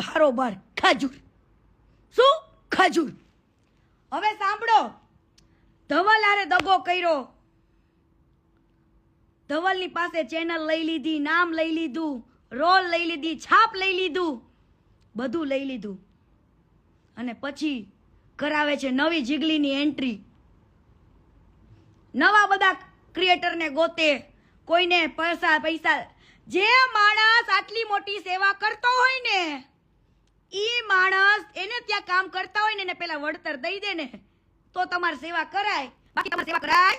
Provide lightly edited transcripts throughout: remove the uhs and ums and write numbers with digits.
ભારોભાર ખજૂર. શું? ખજૂર. હવે સાંભળો, ધવલ હારે દગો કર્યો. ધવલની પાસે ચેનલ લઈ લીધી, નામ લઈ લીધું, રોલ લઈ લીધી, છાપ લઈ લીધું, બધું લઈ લીધું, અને પછી કરાવે છે નવી જીગલીની એન્ટ્રી. નવા બધા ક્રિએટરને ગોતે, કોઈને પૈસા. જે માણસ આટલી મોટી સેવા કરતો હોય ને, ઈ માણસ એને ત્યાં કામ કરતા હોય ને એને પેલા વળતર દઈ દે ને તો તમારી સેવા કરાય, બાકી તમારી સેવા કરાય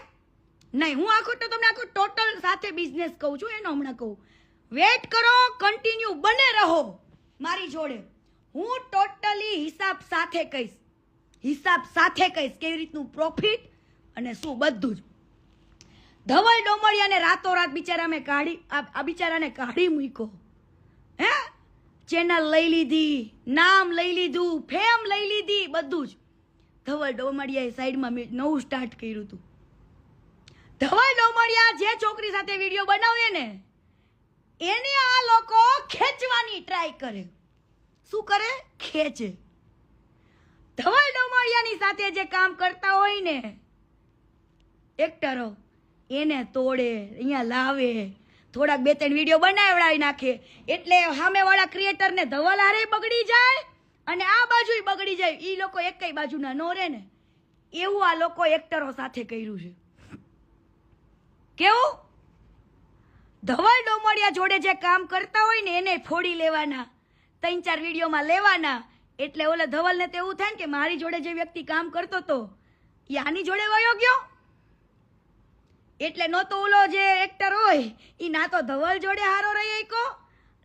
નહીં. હું આખું તો તમને આખું ટોટલ સાથે બિઝનેસ કહું છું, એનો હમણાં કહું. વેટ કરો, કન્ટિન્યુ બને રહો મારી જોડે. હું ટોટલી હિસાબ સાથે કહીશ કેવી રીતનું પ્રોફિટ અને શું બધું જ. ધવલ ડોમડિયાને રાતોરાત બિચારાને કાઢી મૂક્યો. હે, ચેનલ લઈ લીધી, નામ લઈ લીધું, ફેમ લઈ લીધી, બધું જ. ધવલ ડોમડિયાએ સાઈડમાં નવું સ્ટાર્ટ કર્યું હતું. ધવલ ડોમડિયા જે છોકરી સાથે વિડીયો બનાવે ને એને આ લોકો ખેંચવાની ટ્રાય કરે. શું કરે? ખેંચે. ધવલ ડોમડિયાની સાથે જે કામ કરતા હોય ને એક્ટરો, એને તોડે, અહીંયા લાવે, થોડાક 2-3 વિડીયો બનાવડાવી નાખે, એટલે સામેવાળા ક્રિએટરને ધવલ હારે બગડી જાય અને આ બાજુ બગડી જાય. એ લોકો એકેય બાજુના નો રહે ને, એવું આ લોકો એક્ટરો સાથે કર્યું છે. કેવું? ધવલ ડોમડિયા જોડે જે કામ કરતા હોય ને એને ફોડી લેવાના, 3-4 વિડીયોમાં લેવાના. એટલે ઓલા ધવલને તો એવું થાય ને કે મારી જોડે જે વ્યક્તિ કામ કરતો હતો એ આની જોડે વયો ગયો. એટલે નો તો ઓલો જે એક્ટર હોય એ ના તો ધવલ જોડે હારો રહી કો,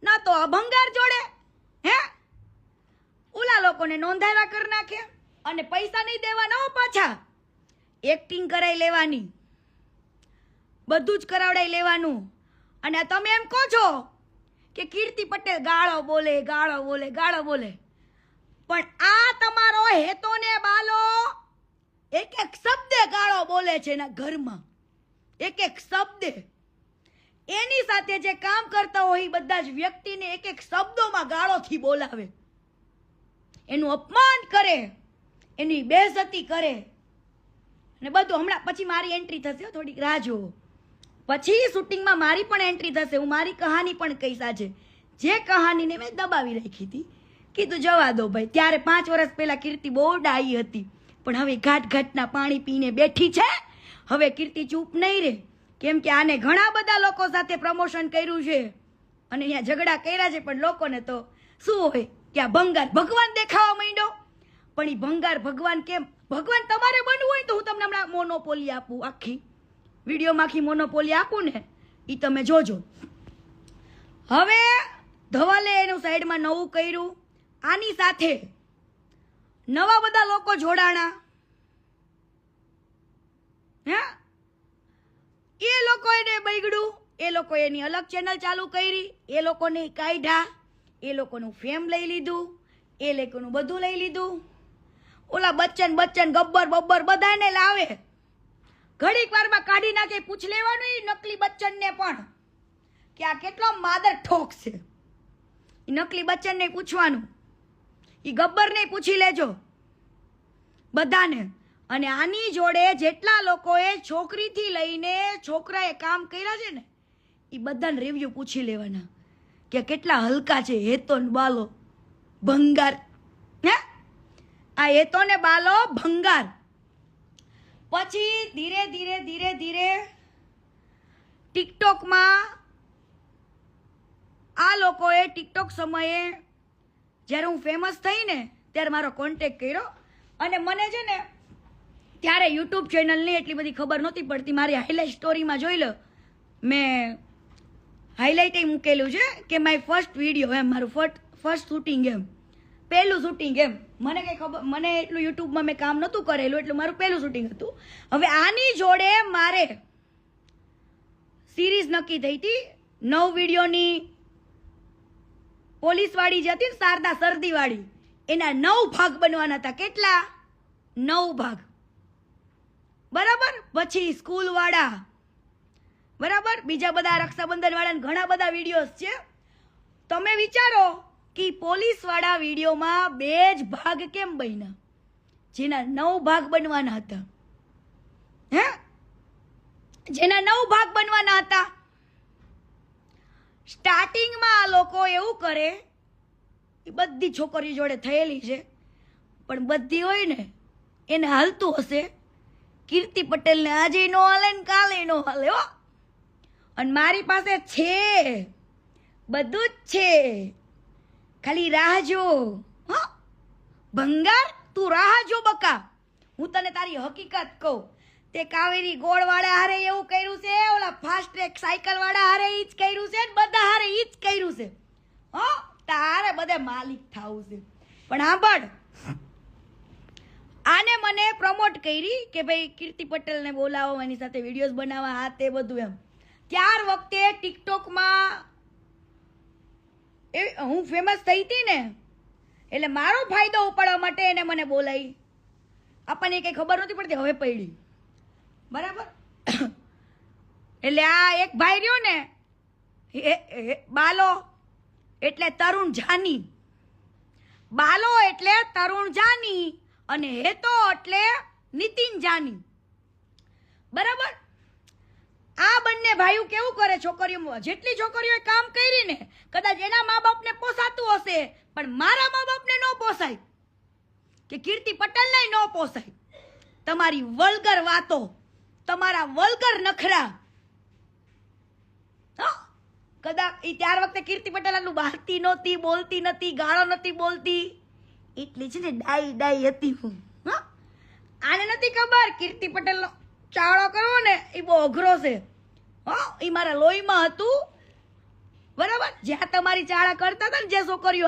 ના તો અભંગાર જોડે. હે, ઓલા લોકોને નોંધાવ્યા કરી નાખે અને પૈસા નહીં દેવાના હો પાછા. એક્ટિંગ કરાઈ લેવાની, બધું જ કરાવડાઈ લેવાનું. અને તમે એમ કહો છો કે કીર્તિ પટેલ ગાળો બોલે, પણ આ તમારો હેતો ને બાલો એક શબ્દ ગાળો બોલે છે એના ઘરમાં, એક શબ્દ. એની સાથે જે કામ કરતા હોય એ બધા જ વ્યક્તિને એક શબ્દોમાં ગાળોથી બોલાવે, એનું અપમાન કરે, એની બેઇજ્જતી કરે અને બધું. હમણાં પછી મારી એન્ટ્રી થશે, થોડીક રાહ જુઓ. પછી શૂટિંગમાં મારી પણ એન્ટ્રી થશે. હું મારી કહાની પણ કહીશ આજે. જે કહાનીને મેં દબાવી રાખી હતી, કીધું જવા દો ભાઈ. ત્યારે 5 વર્ષ પહેલા કીર્તિ બહુ ડાઈ હતી, પણ હવે ઘાટના પાણી પીને બેઠી છે. હવે કીર્તિ ચૂપ નહીં રહે, કેમ કે આને ઘણા બધા લોકો સાથે પ્રમોશન કર્યું છે અને અહીંયા ઝઘડા કર્યા છે, પણ લોકોને તો શું હોય કે આ ભંગાર ભગવાન દેખાવા માંડ્યો. પણ એ ભંગાર ભગવાન કેમ? ભગવાન તમારે બનવું હોય તો હું તમને હમણાં મોનોપોલી આપું, આખી વિડીયોમાં આખી મોનોપોલી આપું ને, એ તમે જોજો. હવે ધવલે એનું સાઈડમાં નવું કર્યું, આની સાથે નવા બધા લોકો જોડાણા. હે, એ લોકો એને બગડ્યું, એ લોકો એની અલગ ચેનલ ચાલુ કરી, એ લોકોને કાઢ્યા, એ લોકોનું ફેમ લઈ લીધું, એ લોકોનું બધું લઈ લીધું. ઓલા બચ્ચન ગબ્બર બધાને લાવે, ઘડીક વારમાં કાઢી નાખે. પૂછ લેવાનું એ નકલી બચ્ચનને પણ કે આ કેટલો માદર ઠોક છે. એ નકલી બચ્ચનને પૂછવાનું, એ ગબ્બરને પૂછી લેજો બધાને. અને આની જોડે જેટલા લોકોએ છોકરીથી લઈને છોકરાએ કામ કર્યા છે ને એ બધાને રિવ્યુ પૂછી લેવાના કે કેટલા હલકા છે. હેતો ને બાલો ભંગાર. હે, આ હેતો ને બાલો ભંગાર. પછી ધીરે ધીરે ટિકટોકમાં આ લોકોએ ટિકટોક સમયે જ્યારે હું ફેમસ થઈ ને ત્યારે મારો કોન્ટેક્ટ કર્યો. અને મને છે ને ત્યારે યુટ્યુબ ચેનલની એટલી બધી ખબર નહોતી પડતી. મારી હાઇલાઇટ સ્ટોરીમાં જોઈ લો, મેં હાઇલાઇટ મૂકેલું છે કે માય ફર્સ્ટ વિડીયો, એમ મારું ફર્સ્ટ શૂટિંગ, એમ પહેલું શૂટિંગ. એમ મને કંઈ ખબર, મને એટલું યુટ્યુબમાં મેં કામ નહોતું કરેલું, એટલે મારું પહેલું શૂટિંગ હતું. હવે આની જોડે મારે સિરીઝ નક્કી થઈ હતી 9 વિડીયોની. પોલીસવાળી જે હતી ને, શારદા સરદીવાળી, એના 9 ભાગ બનવાના હતા. કેટલા? 9 ભાગ. બરાબર. પછી સ્કૂલ વાળા, બરાબર, બીજા બધા રક્ષાબંધન વાળા ઘણા બધા વિડીયોઝ છે. તમે વિચારો કે પોલીસ વાળા વિડીયોમાં 2 જ ભાગ કેમ બન્યા, જેના 9 ભાગ બનવાના હતા? હે, જેના 9 ભાગ બનવાના હતા. સ્ટાર્ટિંગમાં આ લોકો એવું કરે, એ બધી છોકરીઓ જોડે થયેલી છે, પણ બધી હોય ને એને હાલતું હશે. કીર્તિ પટેલને આજે નો હાલે ને કાલે નો હાલે હો. અને મારી પાસે છે, બધું જ છે, ખાલી રાહ જો. હો ભંગાર, તું રાહ જો બકા. હું તને તારી હકીકત કહું. તે કાવેરી ગોળ વાળા હારે એવું કર્યું છે, ઓલા ફાસ્ટ ટ્રેક સાયકલ વાળા હારે ઈ જ કર્યું છે, બધા હારે ઈ જ કર્યું છે. હો તારે બધે માલિક થાવું છે. પણ સાંભળ, આને મને પ્રમોટ કરી કે ભાઈ કીર્તિ પટેલને બોલાવો, એની સાથે વિડીયોઝ બનાવવા, આ તે બધું એમ. ત્યાર વખતે ટિકટોકમાં હું ફેમસ થઈ હતી ને, એટલે મારો ફાયદો ઉપાડવા માટે એને મને બોલાવી. આપણને કંઈ ખબર નહોતી પડતી, હવે પડી બરાબર. એટલે આ એક ભાઈ રહ્યો ને, બાલો એટલે તરુણ જાની, બાલો એટલે તરુણ જાની, અને હેતો એટલે નીતિન જાની, બરાબર. આ બંને ભાઈઓ કેવું કરે, છોકરીઓ, જેટલી છોકરીઓએ કામ કરી ને, કદાચ એના મા બાપને પોસાતું હશે, પણ મારા મા બાપને ન પોસાય, કે કીર્તિ પટેલને ન પોસાય. તમારી વલ્ગર વાતો, તમારા વલ્ગર નખરા. કદાચ એ ત્યાર વખતે કીર્તિ પટેલ આટલું બહારતી નહોતી, બોલતી નથી, ગાળો નથી બોલતી, એટલી છે ને ડાઈ હતી હું. આને નથી ખબર કીર્તિ પટેલનો ચાળો કરવો ને એ બહુ અઘરો છે. એ મારા લોહીમાં હતું, બરાબર. જ્યાં તમારી ચાળા કરતા હતા ને જે છોકરીઓ